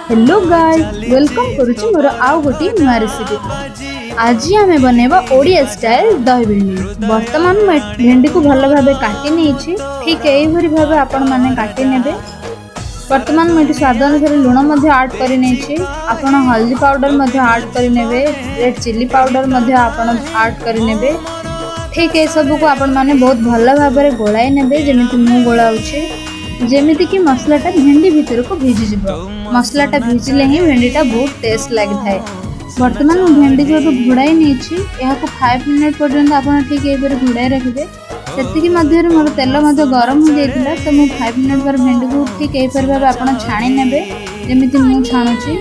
Hello guys, welcome करुछि मोर आउ गोटी नुआ रेसिपी। आज आमे बनेबा ओडिया स्टाइल दही भेंडी। वर्तमान में भेंडी को भल भाबे काटी नेछि, ठीक एही भरी भाबे आपण माने काटी नेबे। वर्तमान में स्वाद अनुसार लुण मध्य ऐड करि नेछि। आपण हल्दी पाउडर मध्य ऐड करि नेबे, रेड चिल्ली पाउडर मध्य आपण ऐड करि नेबे। ठीक ए सब को आपण माने बहुत भल भाबे गोळाई नेबे, जेमिति मु गोळाउछि। जेमिति कि मसलाटा भेंडी भीतर को भिजी जिवो। मसलाटा भिजिले ही भेंडीटा बहुत टेस्ट लागि थाए। वर्तमान मु भेंडी को घोड़ाई नेछि, एहा को 5 मिनिट पर्यंत आपण ठीक ए पर घोड़ाई रखिबे। सेतिकी मध्य रे मोर तेल मध्य गरम हो जाइतिला, तो मु 5 मिनिट पर भेंडी को ठीक ए पर भाबे आपण छाणी नेबे, जेमिति मु छाणुछि।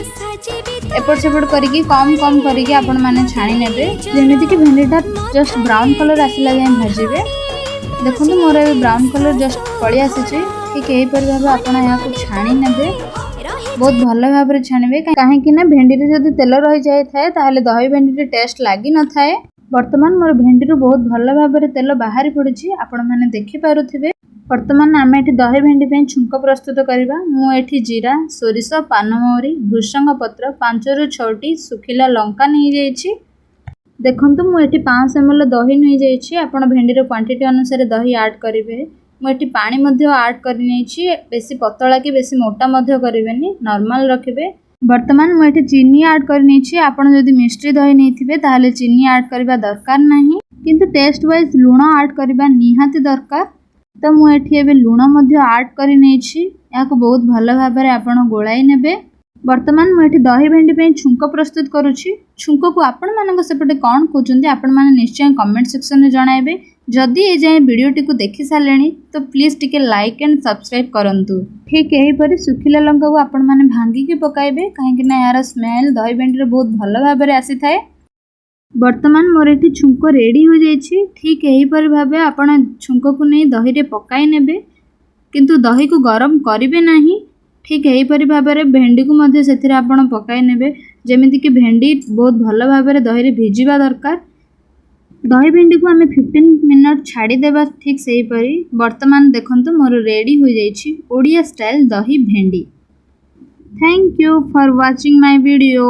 एपट सेपट करिकि कम कम करिकि आपण माने छाणी नेबे, जेमिति कि भेंडीटा जस्ट ब्राउन कलर आसिला जाय भाजिबे। देखंतु मोर ए ब्राउन कलर जस्ट पळी आसीछि। ठीक एही पर भाबे आपण या को छाणी नेबे, बहुत भल भाबरे छाणबे, काहे कि ना भेंडी रे जदी तेल रहि जाय थाए ताहले दही भेंडी रे टेस्ट लागि न थाए। वर्तमान मोर भेंडी रो बहुत भल भाबरे तेल बाहरी पड़ुछि, आपण माने देखि पारुथिबे। वर्तमान आमे एठी दही भेंडी पे छुंक प्रस्तुत करिबा। मु एठी जीरा, सोरिष, पानमौरी, भृषंग पत्र, 5 रु 6टी सुखिला लंका नै जायछि। देखंतु मु एठी 500 ml दही नै जायछि। आपण भेंडी रो क्वांटिटी अनुसार दही ऐड करिवे। मुझे पानी ऐड कर बेसी पतला कि बेसी मोटा करें, नॉर्मल रखिए। वर्तमान मुझे चीनी ऐड कर आपड़ जदि मिष्टी दही नहीं ताहले चीनी ऐड करबा दरकार नहीं, किंतु टेस्ट वाइज लुण ऐड करबा निहाती दरकार। तो मुझे लुण ऐड कर बहुत भल भाव आपड़ गोलाई नेबे। वर्तमान मुझे दही भेंडी पे छुंक प्रस्तुत करुछि। छुंक को आपण मानक सेपटे कौन कहते आपण माने निश्चय कमेंट सेक्शन में जणाइबे। जदि ए जाए वीडियोटी को देखि सारे तो प्लीज टिके लाइक एंड सब्सक्राइब करंतु। ठीक यही परि सुखिला लंका को आपण माने भांगी के पकाइबे, काहे कि ना यार स्मेल दही भेंडी रे बहुत भल भाबरे आसी थाए। वर्तमान मोर एठी छुंक रेडी हो जाइछि। ठीक यही परि भाबे आपण छुंक को नै दही रे पकाई नेबे, किंतु दही को गरम करिवे नाही। ठीक यही परि भाबरे भेंडी को मध्य सेथिरे आपण पकाई नेबे, जेमिति कि भेंडी बहुत भल भाबरे दही रे भिजिबा दरकार। दही भेंडी को आमे 15 मिनट छाड़ी देबा। ठीक सही परी वर्तमान देखंतु मोर रेडी हो जाइछि ओडिया स्टाइल दही भेंडी। Thank you for watching my video.